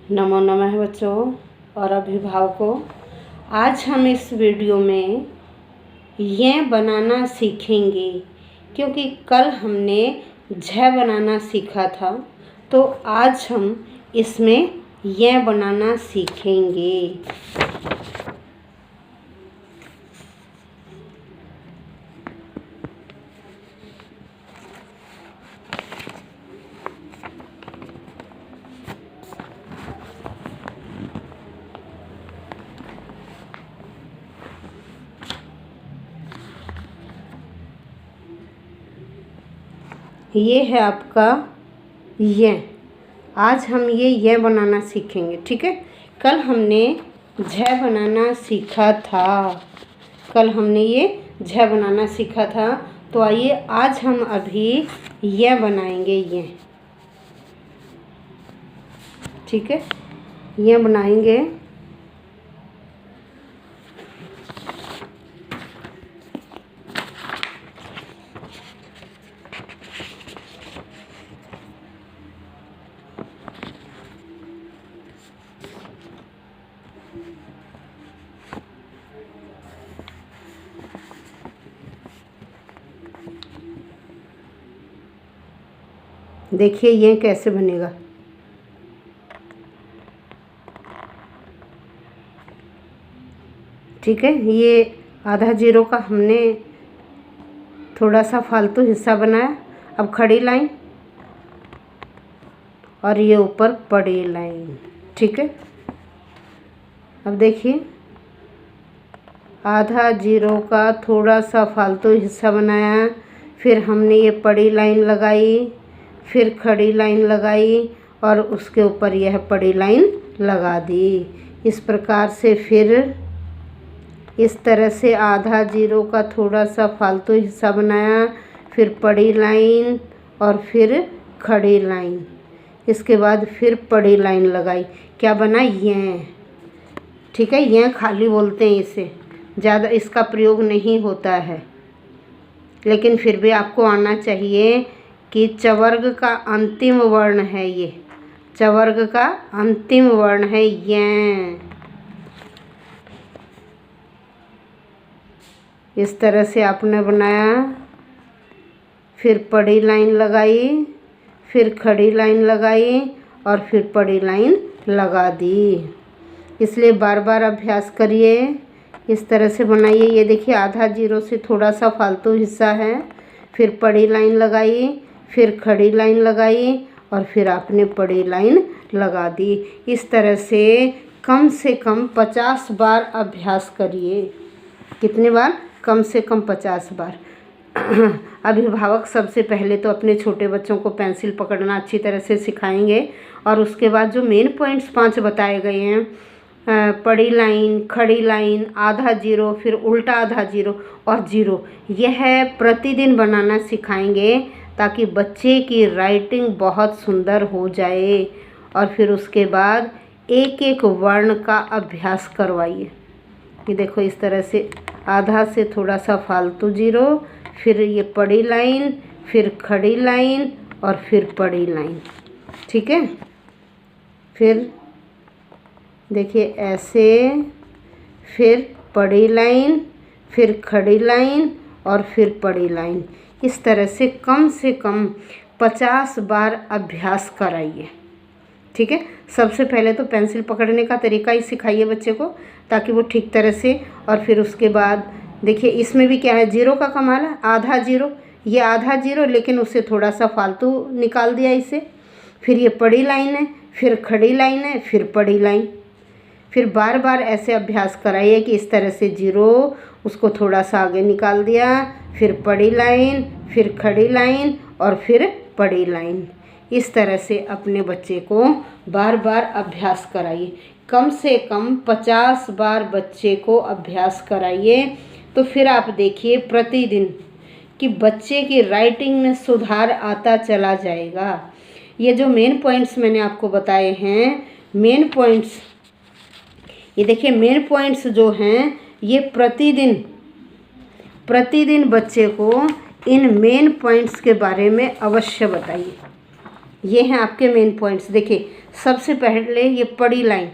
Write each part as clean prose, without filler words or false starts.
नमो नमः बच्चों और अभिभावकों। आज हम इस वीडियो में ये बनाना सीखेंगे, क्योंकि कल हमने झ बनाना सीखा था, तो आज हम इसमें ये बनाना सीखेंगे। ये है आपका ये। आज हम ये बनाना सीखेंगे, ठीक है। कल हमने झ बनाना सीखा था, ये झ बनाना सीखा था। तो आइए आज हम अभी ये बनाएंगे, ये, ठीक है। ये बनाएंगे। देखिए ये कैसे बनेगा। ठीक है, ये आधा जीरो का हमने थोड़ा सा फालतू हिस्सा बनाया। अब खड़ी लाइन और ये ऊपर बड़ी लाइन, ठीक है। अब देखिए आधा जीरो का थोड़ा सा फालतू हिस्सा बनाया, फिर हमने ये बड़ी लाइन लगाई, फिर खड़ी लाइन लगाई और उसके ऊपर यह बड़ी लाइन लगा दी। इस प्रकार से फिर इस तरह से आधा जीरो का थोड़ा सा फालतू हिस्सा बनाया, फिर बड़ी लाइन और फिर खड़ी लाइन, इसके बाद फिर बड़ी लाइन लगाई। क्या बना? ये, ठीक है। ये खाली बोलते हैं इसे, ज़्यादा इसका प्रयोग नहीं होता है, लेकिन फिर भी आपको आना चाहिए कि चवर्ग का अंतिम वर्ण है ये, चवर्ग का अंतिम वर्ण है ये। इस तरह से आपने बनाया, फिर बड़ी लाइन लगाई, फिर खड़ी लाइन लगाई और फिर बड़ी लाइन लगा दी। इसलिए बार बार अभ्यास करिए, इस तरह से बनाइए। ये देखिए आधा जीरो से थोड़ा सा फालतू हिस्सा है, फिर बड़ी लाइन लगाई, फिर खड़ी लाइन लगाई और फिर आपने बड़ी लाइन लगा दी। इस तरह से कम 50 बार अभ्यास करिए। कितने बार? कम से कम 50 बार। अभिभावक सबसे पहले तो अपने छोटे बच्चों को पेंसिल पकड़ना अच्छी तरह से सिखाएंगे, और उसके बाद जो मेन पॉइंट्स 5 बताए गए हैं, बड़ी लाइन, खड़ी लाइन, आधा जीरो, फिर उल्टा आधा जीरो और जीरो, यह प्रतिदिन बनाना सिखाएंगे, ताकि बच्चे की राइटिंग बहुत सुंदर हो जाए। और फिर उसके बाद एक एक वर्ण का अभ्यास करवाइए। ये देखो इस तरह से आधा से थोड़ा सा फालतू जीरो, फिर ये बड़ी लाइन, फिर खड़ी लाइन और फिर बड़ी लाइन, ठीक है। फिर देखिए ऐसे, फिर बड़ी लाइन, फिर खड़ी लाइन और फिर बड़ी लाइन। इस तरह से कम 50 बार अभ्यास कराइए, ठीक है। सबसे पहले तो पेंसिल पकड़ने का तरीका ही सिखाइए बच्चे को, ताकि वो ठीक तरह से। और फिर उसके बाद देखिए इसमें भी क्या है, जीरो का कमाल है। आधा जीरो, ये आधा जीरो, लेकिन उससे थोड़ा सा फालतू निकाल दिया इसे। फिर ये बड़ी लाइन है, फिर खड़ी लाइन है, फिर बड़ी लाइन। फिर बार बार ऐसे अभ्यास कराइए कि इस तरह से जीरो, उसको थोड़ा सा आगे निकाल दिया, फिर बड़ी लाइन, फिर खड़ी लाइन और फिर बड़ी लाइन। इस तरह से अपने बच्चे को बार बार अभ्यास कराइए। कम से कम 50 बार बच्चे को अभ्यास कराइए, तो फिर आप देखिए प्रतिदिन कि बच्चे की राइटिंग में सुधार आता चला जाएगा। ये जो मेन पॉइंट्स मैंने आपको बताए हैं, मेन पॉइंट्स, ये देखिए मेन पॉइंट्स जो हैं, ये प्रतिदिन बच्चे को इन मेन पॉइंट्स के बारे में अवश्य बताइए। ये हैं आपके मेन पॉइंट्स। देखिए सबसे पहले ये पड़ी लाइन,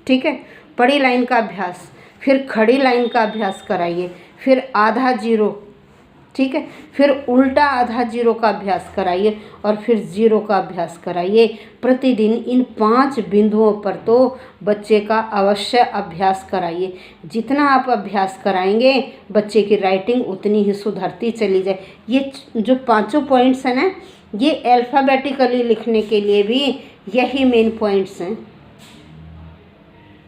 ठीक है, पड़ी लाइन का अभ्यास, फिर खड़ी लाइन का अभ्यास कराइए, फिर आधा जीरो, ठीक है, फिर उल्टा आधा जीरो का अभ्यास कराइए और फिर जीरो का अभ्यास कराइए। प्रतिदिन इन 5 बिंदुओं पर तो बच्चे का अवश्य अभ्यास कराइए। जितना आप अभ्यास कराएंगे बच्चे की राइटिंग उतनी ही सुधरती चली जाए। ये जो 5 पॉइंट्स हैं ना, ये अल्फ़ाबेटिकली लिखने के लिए भी यही मेन पॉइंट्स हैं।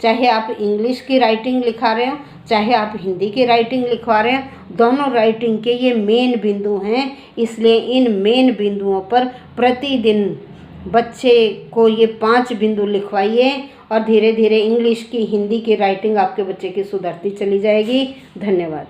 चाहे आप इंग्लिश की राइटिंग लिखा रहे हो, चाहे आप हिंदी की राइटिंग लिखवा रहे हैं, दोनों राइटिंग के ये मेन बिंदु हैं। इसलिए इन मेन बिंदुओं पर प्रतिदिन बच्चे को ये 5 बिंदु लिखवाइए और धीरे धीरे इंग्लिश की, हिंदी की राइटिंग आपके बच्चे की सुधरती चली जाएगी। धन्यवाद।